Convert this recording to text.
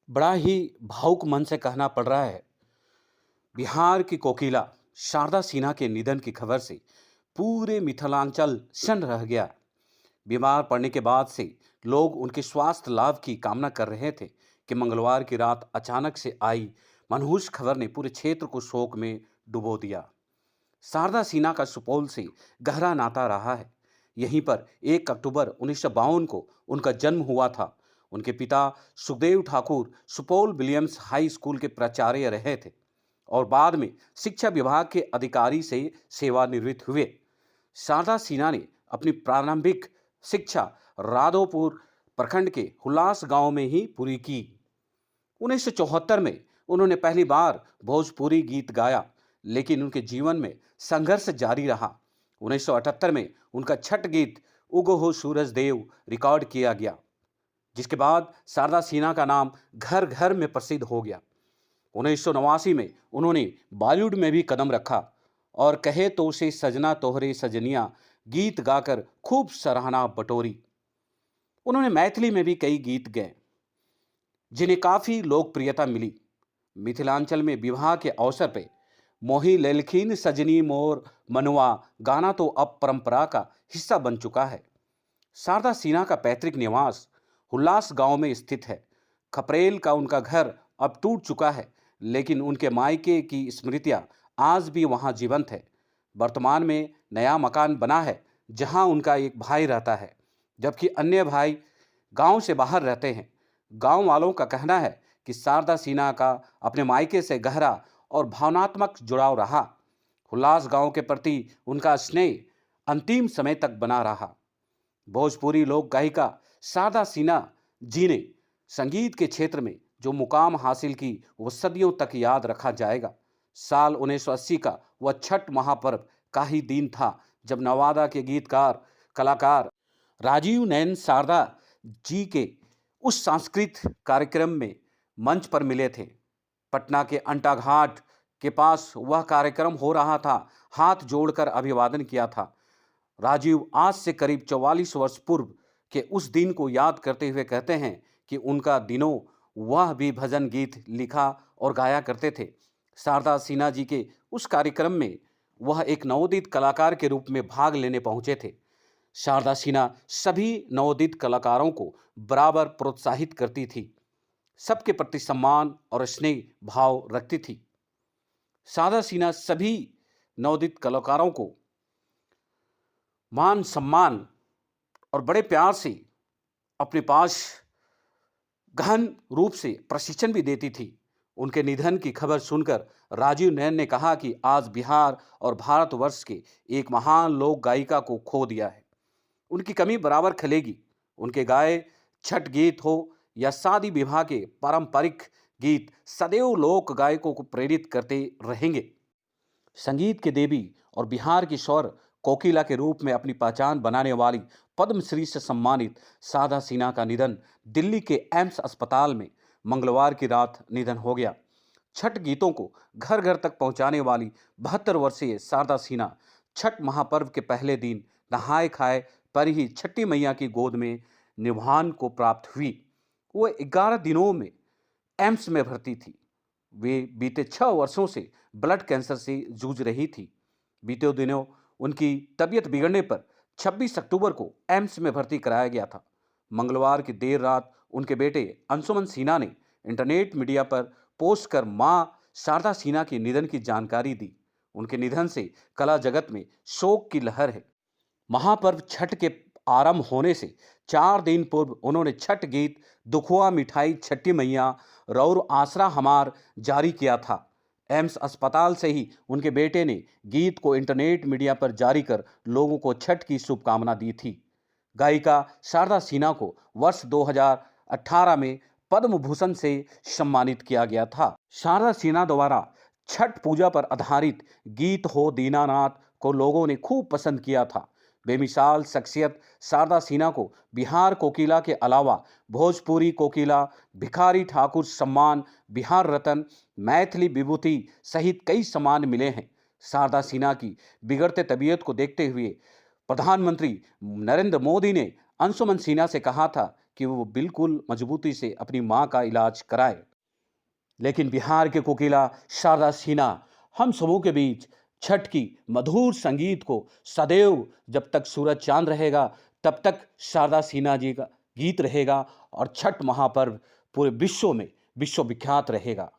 बड़ा ही भावुक मन से कहना पड़ रहा है। बिहार की कोकिला शारदा सिन्हा के निधन की खबर से पूरे मिथिलांचल शन रह गया। बीमार पड़ने के बाद से लोग उनके स्वास्थ्य लाभ की कामना कर रहे थे कि मंगलवार की रात अचानक से आई मनहूस खबर ने पूरे क्षेत्र को शोक में डुबो दिया। शारदा सिन्हा का सुपौल से गहरा नाता रहा है। यहीं पर 1 अक्टूबर 1952 को उनका जन्म हुआ था। उनके पिता Sukhdev Thakur Supaul Williams high school के प्राचार्य रहे थे और बाद में शिक्षा विभाग के अधिकारी से सेवानिवृत्त हुए। शारदा सिन्हा ने अपनी प्रारंभिक शिक्षा राधोपुर प्रखंड के हुलास गांव में ही पूरी की। 1974 में उन्होंने पहली बार भोजपुरी गीत गाया, लेकिन उनके जीवन में संघर्ष जारी रहा। 1978 में उनका छठ गीत उगो हो सूरज देव रिकॉर्ड किया गया, जिसके बाद शारदा सिन्हा का नाम घर घर में प्रसिद्ध हो गया। 1989 में उन्होंने बॉलीवुड में भी कदम रखा और कहे तो से सजना तोहरे सजनिया गीत गाकर खूब सराहना बटोरी। उन्होंने मैथिली में भी कई गीत गाए जिन्हें काफी लोकप्रियता मिली। मिथिलांचल में विवाह के अवसर पे मोही लेलखीन सजनी मोर मनवा गाना तो अब परंपरा का हिस्सा बन चुका है। शारदा सिन्हा का पैतृक निवास हुल्लास गांव में स्थित है। खपरेल का उनका घर अब टूट चुका है, लेकिन उनके मायके की स्मृतियां आज भी वहां जीवंत है। वर्तमान में नया मकान बना है जहां उनका एक भाई रहता है, जबकि अन्य भाई गांव से बाहर रहते हैं। गांव वालों का कहना है कि शारदा सिन्हा का अपने मायके से गहरा और भावनात्मक जुड़ाव रहा। हुल्लास गांव के प्रति उनका स्नेह अंतिम समय तक बना रहा। भोजपुरी लोक गायिका शारदा सिन्हा जी ने संगीत के क्षेत्र में जो मुकाम हासिल की वो सदियों तक याद रखा जाएगा। साल 1980 का वह छठ महापर्व का ही दिन था जब नवादा के गीतकार कलाकार राजीव नैन शारदा जी के उस सांस्कृतिक कार्यक्रम में मंच पर मिले थे। पटना के अंटा घाट के पास वह कार्यक्रम हो रहा था। हाथ जोड़कर अभिवादन किया था। राजीव आज से करीब 44 वर्ष पूर्व के उस दिन को याद करते हुए कहते हैं कि उनका दिनों वह भी भजन गीत लिखा और गाया करते थे। शारदा सिन्हा जी के उस कार्यक्रम में वह एक नवोदित कलाकार के रूप में भाग लेने पहुंचे थे। शारदा सिन्हा सभी नवोदित कलाकारों को बराबर प्रोत्साहित करती थी, सबके प्रति सम्मान और स्नेह भाव रखती थी। शारदा सिन्हा सभी नवोदित कलाकारों को मान सम्मान और बड़े प्यार से अपने पास गहन रूप से प्रशिक्षण भी देती थी। उनके निधन की खबर सुनकर राजीव नैन ने कहा कि आज बिहार और भारतवर्ष के एक महान लोक गायिका को खो दिया है। उनकी कमी बराबर खलेगी। उनके गाए छठ गीत हो या शादी विवाह के पारंपरिक गीत सदैव लोक गायकों को प्रेरित करते रहेंगे। संगीत के देवी और बिहार की स्वर कोकिला के रूप में अपनी पहचान बनाने वाली पद्मश्री से सम्मानित शारदा सिन्हा का निधन दिल्ली के एम्स अस्पताल में मंगलवार की रात निधन हो गया। छठ गीतों को घर घर तक पहुंचाने वाली 72 वर्षीय शारदा सिन्हा छठ महापर्व के पहले दिन नहाए खाए पर ही छठी मैया की गोद में निभान को प्राप्त हुई। वो 11 दिनों में एम्स में भर्ती थी। वे बीते 6 वर्षों से ब्लड कैंसर से जूझ रही थी। बीते दिनों उनकी तबीयत बिगड़ने पर 26 अक्टूबर को एम्स में भर्ती कराया गया था। मंगलवार की देर रात उनके बेटे अंशुमन सिन्हा ने इंटरनेट मीडिया पर पोस्ट कर मां शारदा सिन्हा के निधन की जानकारी दी। उनके निधन से कला जगत में शोक की लहर है। महापर्व छठ के आरंभ होने से 4 दिन पूर्व उन्होंने छठ गीत दुखुआ मिठाई छठी मैया रौर आसरा हमार जारी किया था। एम्स अस्पताल से ही उनके बेटे ने गीत को इंटरनेट मीडिया पर जारी कर लोगों को छठ की शुभकामना दी थी। गायिका शारदा सिन्हा को वर्ष 2018 में पद्म भूषण से सम्मानित किया गया था। शारदा सिन्हा द्वारा छठ पूजा पर आधारित गीत हो दीनानाथ को लोगों ने खूब पसंद किया था। बेमिसाल शख्सियत शारदा सिन्हा को बिहार कोकिला के अलावा भोजपुरी कोकिला, भिखारी ठाकुर सम्मान, बिहार रत्न, मैथिली विभूति सहित कई सम्मान मिले हैं। शारदा सिन्हा की बिगड़ते तबीयत को देखते हुए प्रधानमंत्री नरेंद्र मोदी ने अंशुमन सिन्हा से कहा था कि वो बिल्कुल मजबूती से अपनी माँ का इलाज कराए। लेकिन बिहार के कोकिला शारदा सिन्हा हम सबों के बीच छठ की मधुर संगीत को सदैव, जब तक सूरज चांद रहेगा तब तक शारदा सिन्हा जी का गीत रहेगा और छठ महापर्व पूरे विश्व में विश्व विख्यात रहेगा।